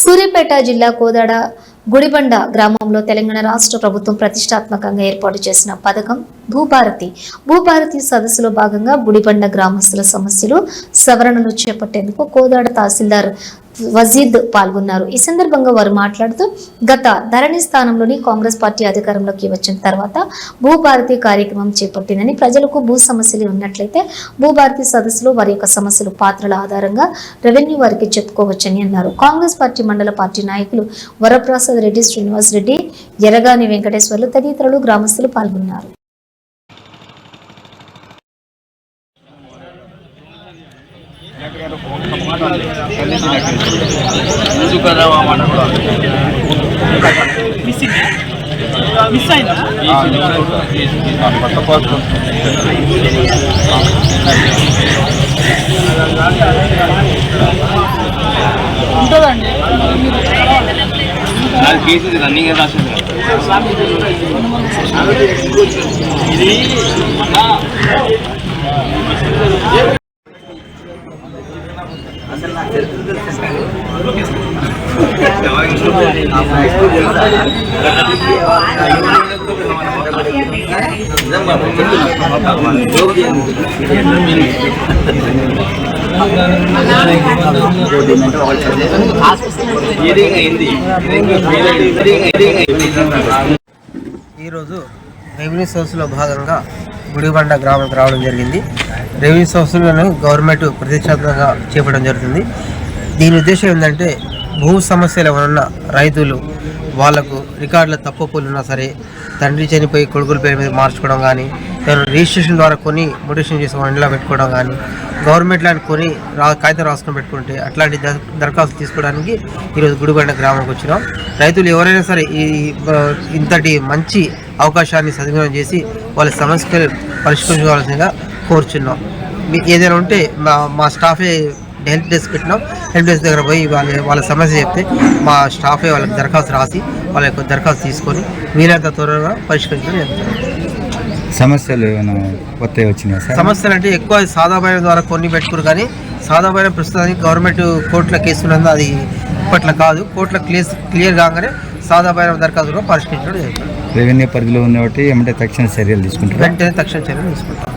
సూర్యాపేట జిల్లా కోదాడ గుడిబండ గ్రామంలో తెలంగాణ రాష్ట్ర ప్రభుత్వం ప్రతిష్టాత్మకంగా ఏర్పాటు చేసిన పథకం భూభారతి సదస్సులో భాగంగా గుడిబండ గ్రామస్తుల సమస్యలు సవరణలు చేపట్టేందుకు కోదాడ తహసీల్దార్ వజీద్ పాల్గొన్నారు. ఈ సందర్భంగా వారు మాట్లాడుతూ గత ధరణి స్థానంలోని కాంగ్రెస్ పార్టీ అధికారంలోకి వచ్చిన తర్వాత భూభారతి కార్యక్రమం చేపట్టిందని, ప్రజలకు భూ సమస్యలు ఉన్నట్లయితే భూభారతి సదస్సులో వారి యొక్క సమస్యలు పాత్రల ఆధారంగా రెవెన్యూ వారికి చెప్పుకోవచ్చని అన్నారు. కాంగ్రెస్ పార్టీ మండల పార్టీ నాయకులు వరప్రసాద్ రెడ్డి, శ్రీనివాస్ రెడ్డి, ఎరగాని వెంకటేశ్వర్లు తదితరులు గ్రామస్తులు పాల్గొన్నారు. కేసు రన్నింగ్ రాసింది ఇది ఈరోజు రెవెన్యూ సోర్స్లో భాగంగా గుడిబండ గ్రామానికి రావడం జరిగింది. రెవెన్యూ సోర్స్లను గవర్నమెంట్ ప్రతిష్టాత్మకంగా చేపట్టడం జరుగుతుంది. దీని ఉద్దేశం ఏంటంటే భూ సమస్యలు ఉన్న రైతులు వాళ్లకు రికార్డుల తప్పులు ఉన్నా సరే తండ్రి చనిపోయి కొడుకుల పేరు మీద మార్చుకోవడం కానీ, రిజిస్ట్రేషన్ ద్వారా కొని మోటివేషన్ చేసి ఇంట్లో పెట్టుకోవడం కానీ, గవర్నమెంట్ ల్యాండ్ కొని కాగితం రాసుకొని పెట్టుకుంటే అట్లాంటి దరఖాస్తులు తీసుకోవడానికి ఈరోజు గుడిబండ గ్రామానికి వచ్చినాం. రైతులు ఎవరైనా సరే ఇంతటి మంచి అవకాశాన్ని సద్వినియోగం చేసి వాళ్ళ సమస్యలు పరిష్కరించుకోవాల్సిందిగా కోరుచున్నాం. ఏదైనా ఉంటే మా స్టాఫే హెల్ప్ డెస్క్ పెట్టినాం. హెల్ప్ డెస్క్ దగ్గర పోయి వాళ్ళ సమస్య చెప్తే మా స్టాఫే వాళ్ళకి దరఖాస్తు రాసి వాళ్ళ యొక్క దరఖాస్తు తీసుకొని వీలైనంత త్వరగా పరిష్కరించడం జరుగుతుంది. సమస్యలు ఏమైనా కొత్తవి వచ్చినాయి? సమస్యలు అంటే ఎక్కువ సాదాబాయిన ద్వారా కొన్ని పెట్టుకున్నారు, కానీ సాదాబాయిన ప్రస్తుతానికి గవర్నమెంట్ కోర్టులో కేసు ఉన్నది, అది ఇప్పట్లో కాదు. కోర్టులో క్లియర్ కాగానే సాదాబాయిన దరఖాస్తుగా పరిష్కరించడం జరుగుతుంది. రెవెన్యూ పరిధిలో ఉన్నవాటి ఏమంటే తక్షణ చర్యలు తీసుకుంటారు. వెంటనే తక్షణ చర్యలు తీసుకుంటాం.